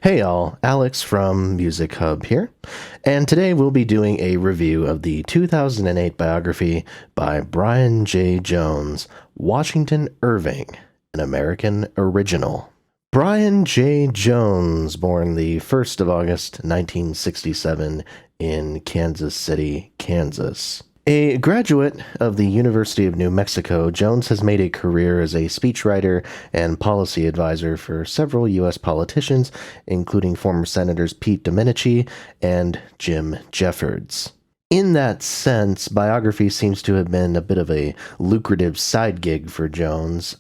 Hey y'all, Alex from Music Hub here, and today we'll be doing a review of the 2008 biography by Brian J. Jones, Washington Irving, an American original. Brian J. Jones, born the 1st of August 1967 in Kansas City, Kansas. A graduate of the University of New Mexico, Jones has made a career as a speechwriter and policy advisor for several U.S. politicians, including former Senators Pete Domenici and Jim Jeffords. In that sense, biography seems to have been a bit of a lucrative side gig for Jones,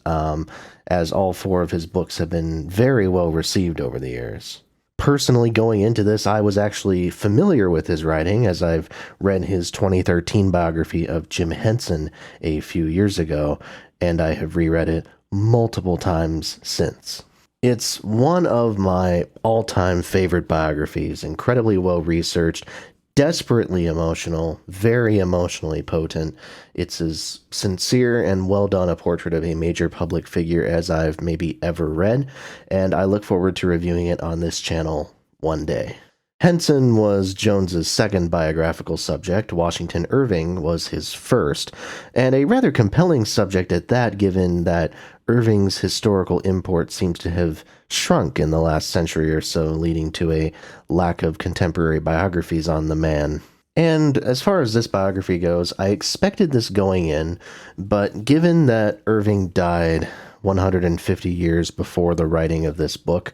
as all four of his books have been very well received over the years. Personally, going into this, I was actually familiar with his writing, as I've read his 2013 biography of Jim Henson a few years ago, and I have reread it multiple times since. It's one of my all-time favorite biographies, incredibly well-researched, desperately emotional, very emotionally potent. It's as sincere and well done a portrait of a major public figure as I've maybe ever read, and I look forward to reviewing it on this channel one day. Henson was Jones's second biographical subject. Washington Irving was his first, and a rather compelling subject at that, given that Irving's historical import seems to have shrunk in the last century or so, leading to a lack of contemporary biographies on the man. And as far as this biography goes, I expected this going in, but given that Irving died 150 years before the writing of this book,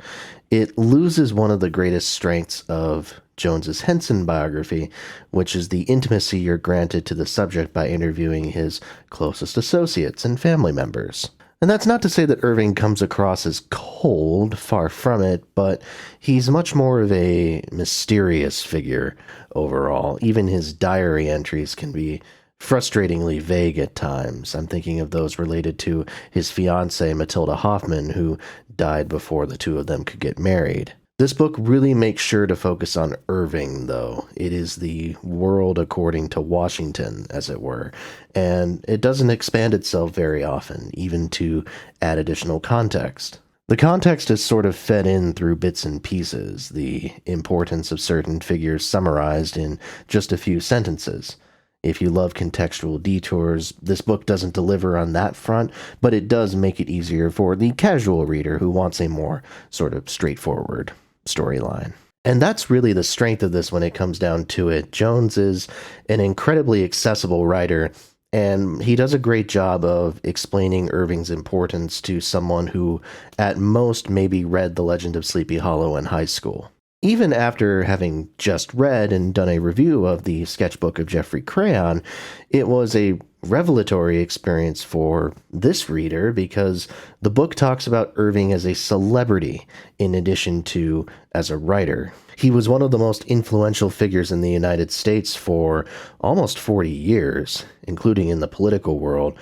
it loses one of the greatest strengths of Jones's Henson biography, which is the intimacy you're granted to the subject by interviewing his closest associates and family members. And that's not to say that Irving comes across as cold, far from it, but he's much more of a mysterious figure overall. Even his diary entries can be frustratingly vague at times. I'm thinking of those related to his fiancée, Matilda Hoffman, who died before the two of them could get married. This book really makes sure to focus on Irving, though. It is the world according to Washington, as it were, and it doesn't expand itself very often, even to add additional context. The context is sort of fed in through bits and pieces, the importance of certain figures summarized in just a few sentences. If you love contextual detours, this book doesn't deliver on that front, but it does make it easier for the casual reader who wants a more sort of straightforward storyline. And that's really the strength of this when it comes down to it. Jones is an incredibly accessible writer, and he does a great job of explaining Irving's importance to someone who, at most, maybe read The Legend of Sleepy Hollow in high school. Even after having just read and done a review of the sketchbook of Jeffrey Crayon, it was a revelatory experience for this reader because the book talks about Irving as a celebrity in addition to as a writer. He was one of the most influential figures in the United States for almost 40 years, including in the political world.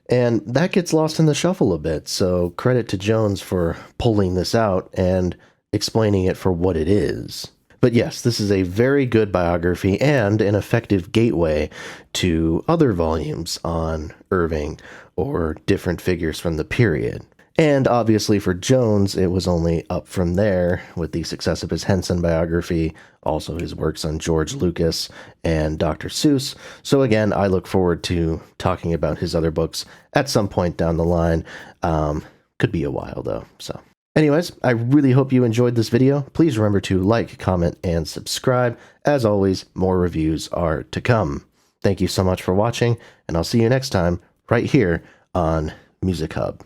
And that gets lost in the shuffle a bit, so credit to Jones for pulling this out and explaining it for what it is. But yes, this is a very good biography and an effective gateway to other volumes on Irving or different figures from the period. And obviously for Jones, it was only up from there with the success of his Henson biography, also his works on George Lucas and Dr. Seuss. So again, I look forward to talking about his other books at some point down the line. Could be a while though, so. Anyways, I really hope you enjoyed this video. Please remember to like, comment, and subscribe. As always, more reviews are to come. Thank you so much for watching, and I'll see you next time right here on Music Hub.